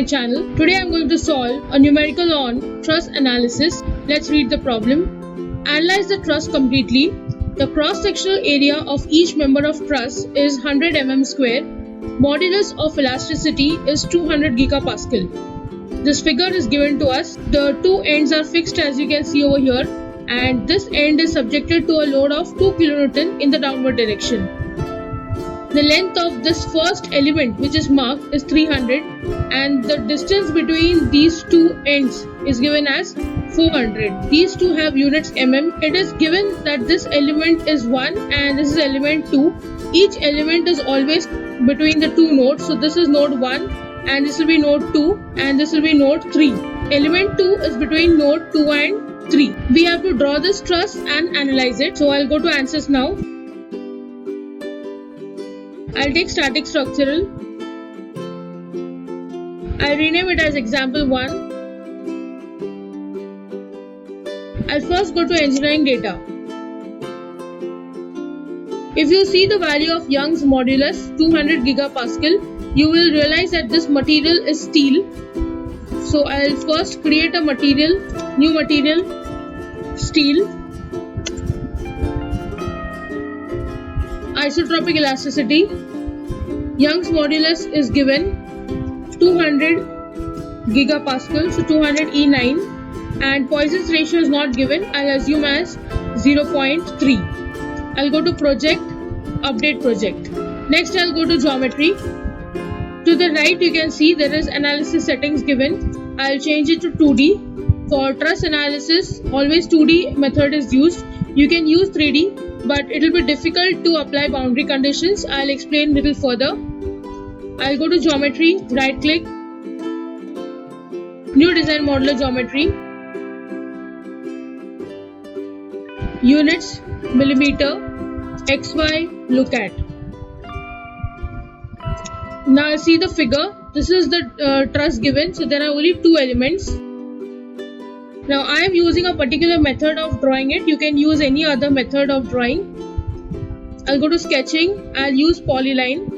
channel. Today I'm going to solve a numerical on truss analysis. Let's read the problem. Analyze the truss completely. The cross-sectional area of each member of truss is 100 mm square. Modulus of elasticity is 200 gigapascal. This figure is given to us. The two ends are fixed as you can see over here, and this end is subjected to a load of 2 kN in the downward direction. The length of this first element, which is marked, is 300, and the distance between these two ends is given as 400. These two have units mm. It is given that this element is 1 and this is element 2. Each element is always between the two nodes. So this is node 1 and this will be node 2 and this will be node 3. Element 2 is between node 2 and 3. We have to draw this truss and analyze it. So I'll go to answers now. I'll take static structural. I'll rename it as example 1. I'll first go to engineering data. If you see the value of Young's modulus 200 gigapascal, you will realize that this material is steel. So I'll first create a material, new material, steel. Isotropic elasticity. Young's modulus is given 200 gigapascal, so 200 E9, and Poisson's ratio is not given. I'll assume as 0.3. I'll go to project, update project. Next I'll go to geometry. To the right you can see there is analysis settings given. I'll change it to 2D. For truss analysis, always 2D method is used. You can use 3D, but it will be difficult to apply boundary conditions. I'll explain a little further. I'll go to geometry, right click, new design modular geometry, units, millimeter, XY, look at. Now I see the figure. This is the truss given, so there are only two elements. Now I am using a particular method of drawing it. You can use any other method of drawing. I'll go to sketching. I'll use polyline.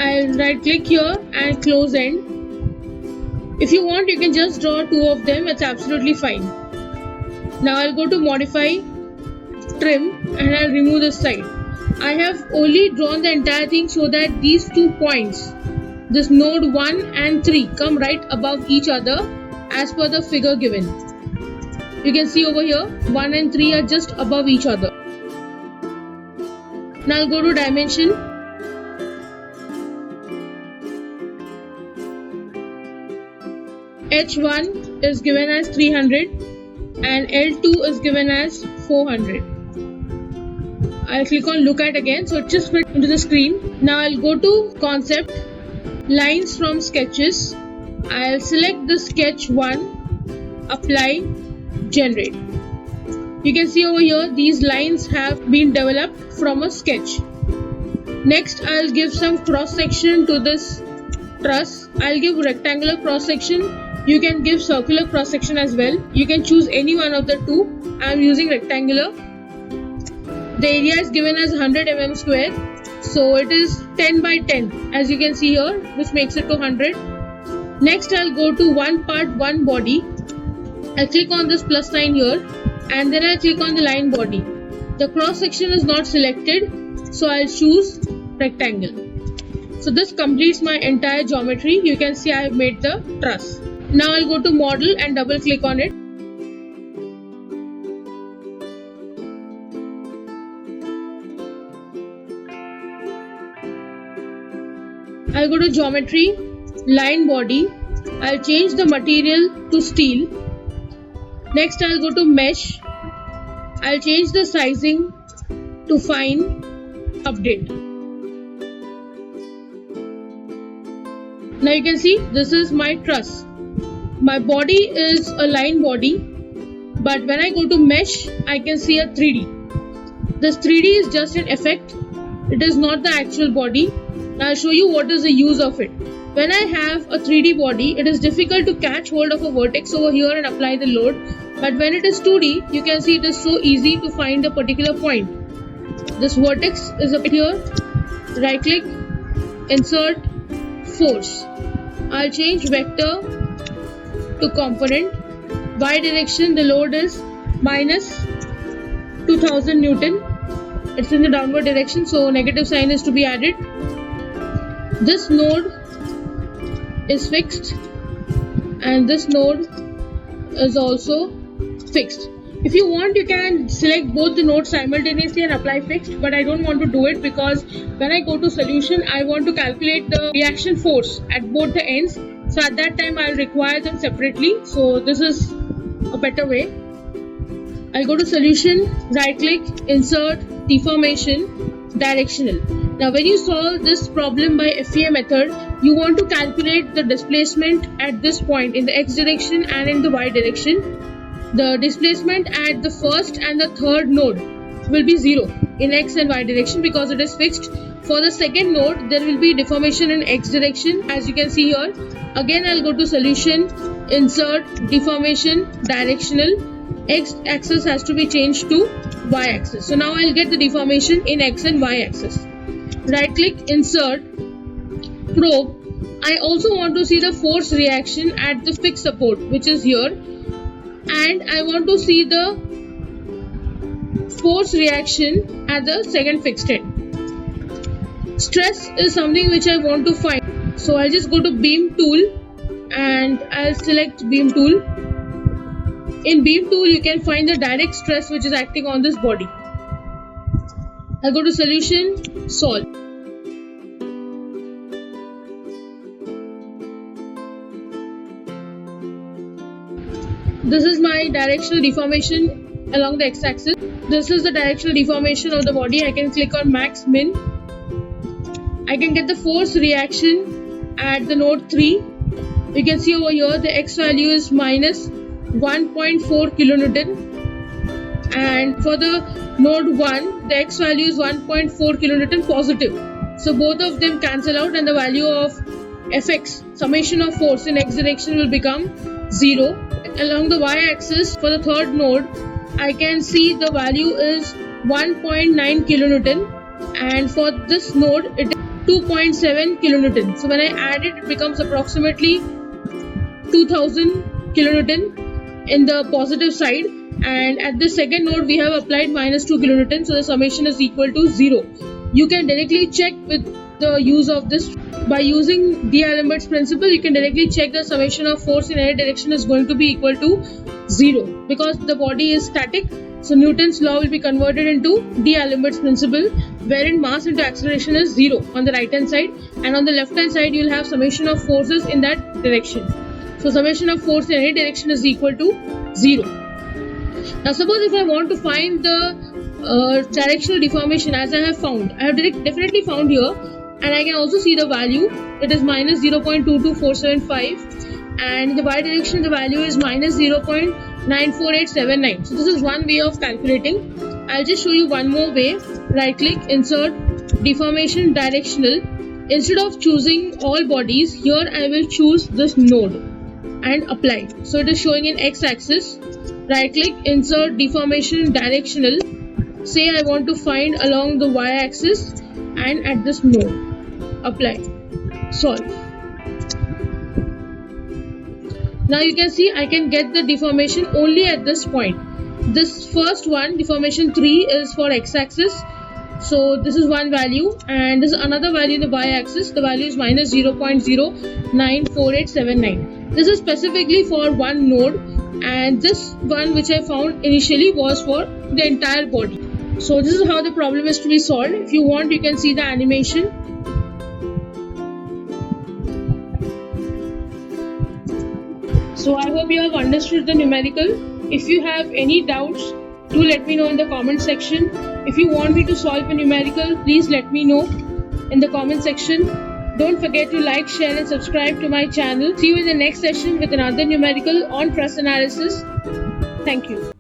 I'll right click here and close end. If you want, you can just draw two of them. It's absolutely fine. Now I'll go to modify, trim, and I'll remove this side. I have only drawn the entire thing so that these 2 points, this node 1 and 3, come right above each other as per the figure given. You can see over here 1 and 3 are just above each other. Now I'll go to dimension. H1 is given as 300 and L2 is given as 400. I'll click on look at again, so it just fit into the screen. Now I'll go to concept, lines from sketches. I'll select the sketch 1, apply, generate. You can see over here these lines have been developed from a sketch. Next I'll give some cross section to this truss. I'll give rectangular cross section. You can give circular cross section as well. You can choose any one of the two. I'm using rectangular. The area is given as 100 mm square, so it is 10 by 10 as you can see here, which makes it to 100. Next I'll go to one part, one body. I'll click on this plus sign here and then I'll click on the line body. The cross section is not selected, so I'll choose rectangle. So this completes my entire geometry. You can see I have made the truss. Now I'll go to model and double click on it. I'll go to geometry, line body. I'll change the material to steel. Next I'll go to mesh. I'll change the sizing to fine, update. Now you can see this is my truss. My body is a line body, but when I go to mesh, I can see a 3D. This 3D is just an effect. It is not the actual body. Now I'll show you what is the use of it. When I have a 3D body, it is difficult to catch hold of a vertex over here and apply the load. But when it is 2D, you can see it is so easy to find a particular point. This vertex is up here. Right click, insert, force. I'll change vector to component. Y direction, the load is minus 2000 Newton. It's in the downward direction, so negative sign is to be added. This node is fixed and this node is also fixed. If you want, you can select both the nodes simultaneously and apply fixed, but I don't want to do it because when I go to solution, I want to calculate the reaction force at both the ends. So at that time, I'll require them separately. So this is a better way. I'll go to solution, right click, insert, deformation, directional. Now when you solve this problem by FEA method, you want to calculate the displacement at this point in the x direction and in the y direction. The displacement at the first and the third node will be 0 in x and y direction because it is fixed. For the second node, there will be deformation in x direction, as you can see here. Again, I'll go to solution, insert, deformation, directional. X axis has to be changed to y axis. So now I'll get the deformation in x and y axis. Right click, insert, probe. I also want to see the force reaction at the fixed support, which is here. And I want to see the force reaction at the second fixed end. Stress is something which I want to find. So I'll just go to beam tool and I'll select beam tool. In beam tool, you can find the direct stress which is acting on this body. I'll go to solution, solve. This is my directional deformation along the x-axis. This is the directional deformation of the body. I can click on max, min. I can get the force reaction at the node 3. You can see over here the x value is minus 1.4 kilonewton. And for the node 1, the x value is 1.4 kilonewton positive. So both of them cancel out and the value of Fx, summation of force in x direction, will become 0. Along the y-axis for the third node, I can see the value is 1.9 kilonewton, and for this node it is 2.7 kilonewton. So when I add it, it becomes approximately 2000 kilonewton in the positive side, and at the second node we have applied minus 2 kilonewton, so the summation is equal to 0. You can directly check with the use of this. By using D'Alembert's principle, you can directly check the summation of force in any direction is going to be equal to 0 because the body is static. So Newton's law will be converted into D'Alembert's principle, wherein mass into acceleration is 0 on the right hand side, and on the left hand side you will have summation of forces in that direction. So summation of force in any direction is equal to 0. Now suppose if I want to find the directional deformation, as I have found, I have definitely found here, and I can also see the value. It is minus 0.22475, and in the y direction the value is minus 0.94879. So this is one way of calculating. I'll just show you one more way. Right click, insert, deformation, directional. Instead of choosing all bodies, here I will choose this node and apply. So it is showing in x axis. Right click, insert, deformation, directional. Say I want to find along the y axis and at this node. Apply, solve. Now you can see I can get the deformation only at this point. This first one, deformation 3, is for x-axis. So this is one value, and this is another value in the y-axis. The value is minus 0.094879. This is specifically for one node, and this one which I found initially was for the entire body. So this is how the problem is to be solved. If you want, you can see the animation. So I hope you have understood the numerical. If you have any doubts, do let me know in the comment section. If you want me to solve a numerical, please let me know in the comment section. Don't forget to like, share and subscribe to my channel. See you in the next session with another numerical on truss analysis. Thank you.